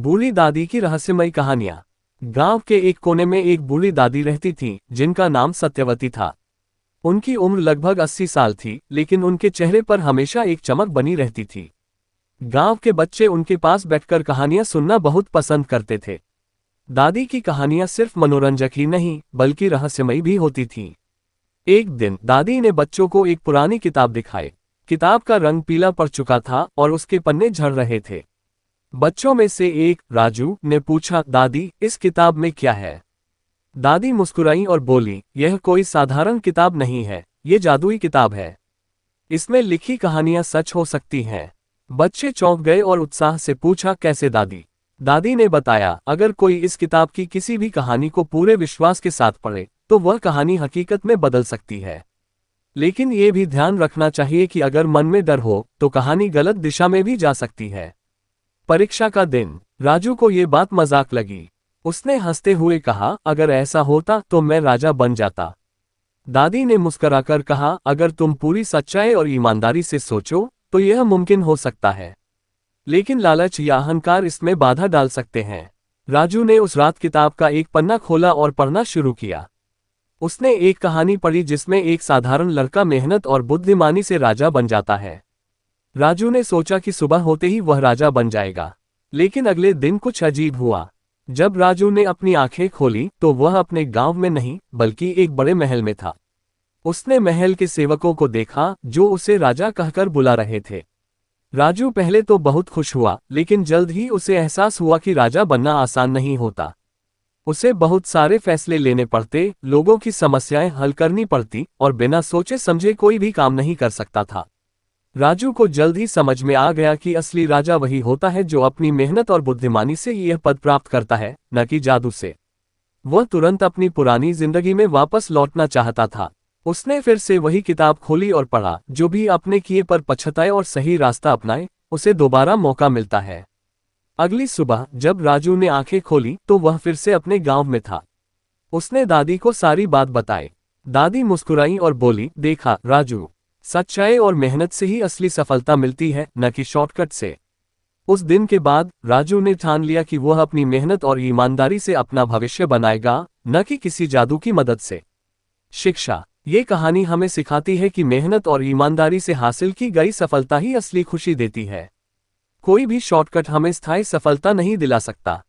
बूढ़ी दादी की रहस्यमयी कहानियां। गांव के एक कोने में एक बूढ़ी दादी रहती थी जिनका नाम सत्यवती था। उनकी उम्र लगभग 80 साल थी, लेकिन उनके चेहरे पर हमेशा एक चमक बनी रहती थी। गांव के बच्चे उनके पास बैठकर कहानियां सुनना बहुत पसंद करते थे। दादी की कहानियां सिर्फ मनोरंजक ही नहीं बल्कि रहस्यमयी भी होती थीं। एक दिन दादी ने बच्चों को एक पुरानी किताब दिखाई। किताब का रंग पीला पड़ चुका था और उसके पन्ने झड़ रहे थे। बच्चों में से एक, राजू, ने पूछा, दादी, इस किताब में क्या है? दादी मुस्कुराई और बोली, यह कोई साधारण किताब नहीं है, ये जादुई किताब है। इसमें लिखी कहानियां सच हो सकती हैं। बच्चे चौंक गए और उत्साह से पूछा, कैसे दादी? दादी ने बताया, अगर कोई इस किताब की किसी भी कहानी को पूरे विश्वास के साथ पढ़े तो वह कहानी हकीकत में बदल सकती है। लेकिन ये भी ध्यान रखना चाहिए कि अगर मन में डर हो तो कहानी गलत दिशा में भी जा सकती है। परीक्षा का दिन। राजू को ये बात मजाक लगी। उसने हंसते हुए कहा, अगर ऐसा होता तो मैं राजा बन जाता। दादी ने मुस्कुराकर कहा, अगर तुम पूरी सच्चाई और ईमानदारी से सोचो तो यह मुमकिन हो सकता है, लेकिन लालच या अहंकार इसमें बाधा डाल सकते हैं। राजू ने उस रात किताब का एक पन्ना खोला और पढ़ना शुरू किया। उसने एक कहानी पढ़ी जिसमें एक साधारण लड़का मेहनत और बुद्धिमानी से राजा बन जाता है। राजू ने सोचा कि सुबह होते ही वह राजा बन जाएगा, लेकिन अगले दिन कुछ अजीब हुआ। जब राजू ने अपनी आंखें खोली तो वह अपने गांव में नहीं बल्कि एक बड़े महल में था। उसने महल के सेवकों को देखा जो उसे राजा कहकर बुला रहे थे। राजू पहले तो बहुत खुश हुआ, लेकिन जल्द ही उसे एहसास हुआ कि राजा बनना आसान नहीं होता। उसे बहुत सारे फैसले लेने पड़ते, लोगों की समस्याएं हल करनी पड़ती और बिना सोचे समझे कोई भी काम नहीं कर सकता था। राजू को जल्द ही समझ में आ गया कि असली राजा वही होता है जो अपनी मेहनत और बुद्धिमानी से यह पद प्राप्त करता है, न कि जादू से। वह तुरंत अपनी पुरानी जिंदगी में वापस लौटना चाहता था। उसने फिर से वही किताब खोली और पढ़ा, जो भी अपने किए पर पछताए और सही रास्ता अपनाए, उसे दोबारा मौका मिलता है। अगली सुबह जब राजू ने आंखें खोली तो वह फिर से अपने गांव में था। उसने दादी को सारी बात बताई। दादी मुस्कुराई और बोली, देखा राजू, सच्चाई और मेहनत से ही असली सफलता मिलती है, न कि शॉर्टकट से। उस दिन के बाद राजू ने ठान लिया कि वह अपनी मेहनत और ईमानदारी से अपना भविष्य बनाएगा, न कि किसी जादू की मदद से। शिक्षा। ये कहानी हमें सिखाती है कि मेहनत और ईमानदारी से हासिल की गई सफलता ही असली खुशी देती है। कोई भी शॉर्टकट हमें स्थायी सफलता नहीं दिला सकता।